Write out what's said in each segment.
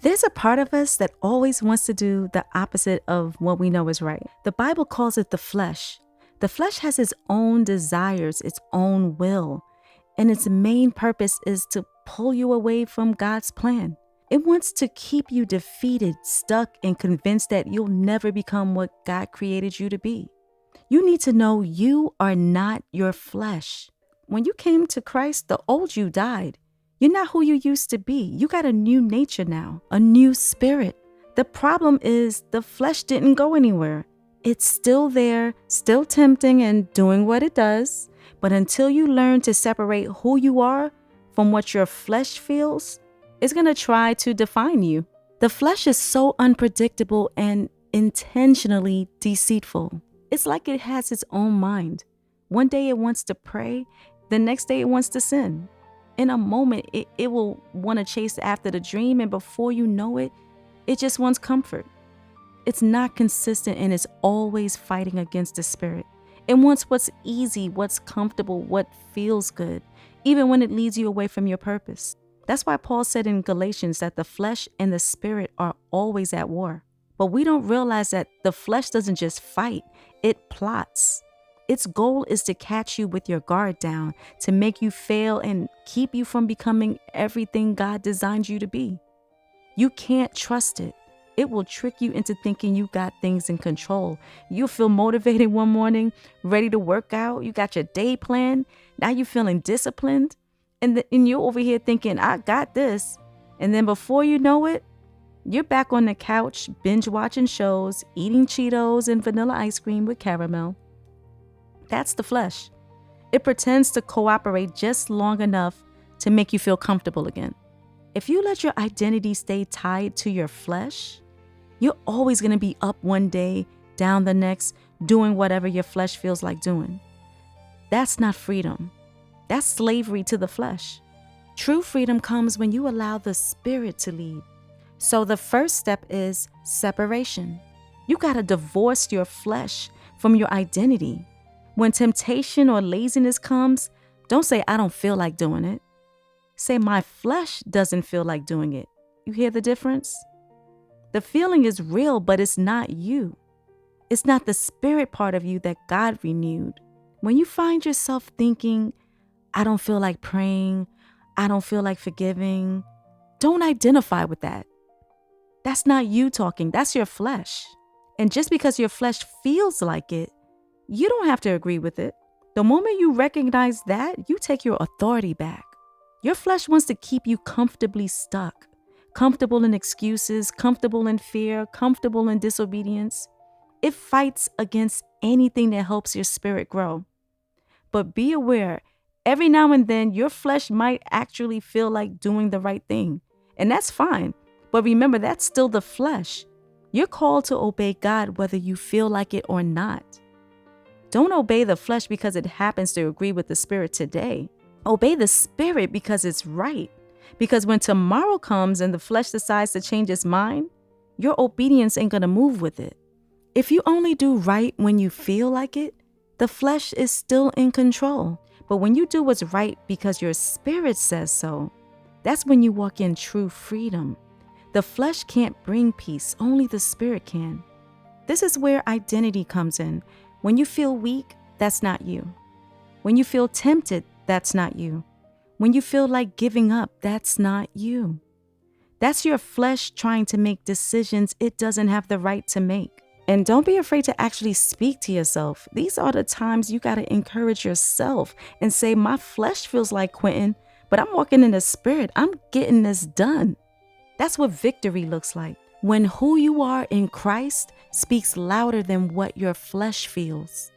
There's a part of us that always wants to do the opposite of what we know is right. The Bible calls it the flesh. The flesh has its own desires, its own will, and its main purpose is to pull you away from God's plan. It wants to keep you defeated, stuck, and convinced that you'll never become what God created you to be. You need to know you are not your flesh. When you came to Christ, the old you died. You're not who you used to be. You got a new nature now, a new spirit. The problem is the flesh didn't go anywhere. It's still there, still tempting and doing what it does. But until you learn to separate who you are from what your flesh feels, it's going to try to define you. The flesh is so unpredictable and intentionally deceitful. It's like it has its own mind. One day it wants to pray, the next day it wants to sin. In a moment, it will want to chase after the dream, and before you know it, it just wants comfort. It's not consistent and it's always fighting against the spirit. It wants what's easy, what's comfortable, what feels good, even when it leads you away from your purpose. That's why Paul said in Galatians that the flesh and the spirit are always at war. But we don't realize that the flesh doesn't just fight, it plots. Its goal is to catch you with your guard down, to make you fail and keep you from becoming everything God designed you to be. You can't trust it. It will trick you into thinking you got things in control. You'll feel motivated one morning, ready to work out. You got your day planned. Now you're feeling disciplined. And you're over here thinking, I got this. And then before you know it, you're back on the couch, binge watching shows, eating Cheetos and vanilla ice cream with caramel. That's the flesh. It pretends to cooperate just long enough to make you feel comfortable again. If you let your identity stay tied to your flesh, you're always going to be up one day, down the next, doing whatever your flesh feels like doing. That's not freedom. That's slavery to the flesh. True freedom comes when you allow the spirit to lead. So the first step is separation. You got to divorce your flesh from your identity. When temptation or laziness comes, don't say, I don't feel like doing it. Say, my flesh doesn't feel like doing it. You hear the difference? The feeling is real, but it's not you. It's not the spirit part of you that God renewed. When you find yourself thinking, I don't feel like praying, I don't feel like forgiving, don't identify with that. That's not you talking, that's your flesh. And just because your flesh feels like it, you don't have to agree with it. The moment you recognize that, you take your authority back. Your flesh wants to keep you comfortably stuck, comfortable in excuses, comfortable in fear, comfortable in disobedience. It fights against anything that helps your spirit grow. But be aware, every now and then, your flesh might actually feel like doing the right thing. And that's fine. But remember, that's still the flesh. You're called to obey God whether you feel like it or not. Don't obey the flesh because it happens to agree with the spirit today. Obey the spirit because it's right. Because when tomorrow comes and the flesh decides to change its mind, your obedience ain't going to move with it. If you only do right when you feel like it, the flesh is still in control. But when you do what's right because your spirit says so, that's when you walk in true freedom. The flesh can't bring peace, only the spirit can. This is where identity comes in. When you feel weak, that's not you. When you feel tempted, that's not you. When you feel like giving up, that's not you. That's your flesh trying to make decisions it doesn't have the right to make. And don't be afraid to actually speak to yourself. These are the times you got to encourage yourself and say, my flesh feels like quitting, but I'm walking in the spirit. I'm getting this done. That's what victory looks like. When who you are in Christ speaks louder than what your flesh feels.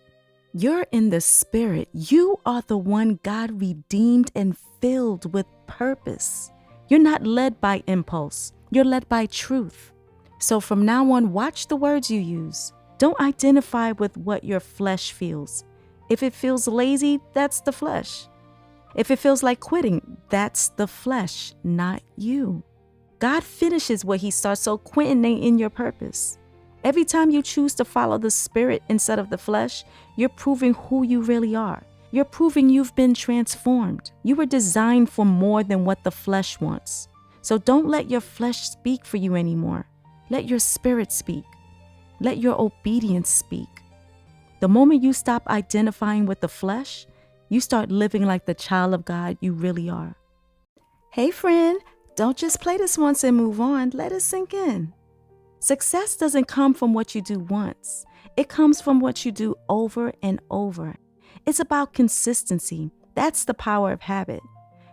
You're in the spirit. You are the one God redeemed and filled with purpose. You're not led by impulse. You're led by truth. So from now on, watch the words you use. Don't identify with what your flesh feels. If it feels lazy, that's the flesh. If it feels like quitting, that's the flesh, not you. God finishes what he starts, so quitting ain't in your purpose. Every time you choose to follow the spirit instead of the flesh, you're proving who you really are. You're proving you've been transformed. You were designed for more than what the flesh wants. So don't let your flesh speak for you anymore. Let your spirit speak. Let your obedience speak. The moment you stop identifying with the flesh, you start living like the child of God you really are. Hey friend, don't just play this once and move on. Let it sink in. Success doesn't come from what you do once. It comes from what you do over and over. It's about consistency. That's the power of habit.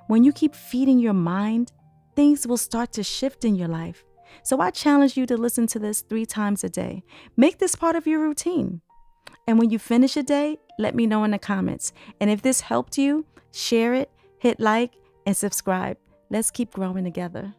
When you keep feeding your mind, things will start to shift in your life. So I challenge you to listen to this 3 times a day. Make this part of your routine. And when you finish a day, let me know in the comments. And if this helped you, share it, hit like, and subscribe. Let's keep growing together.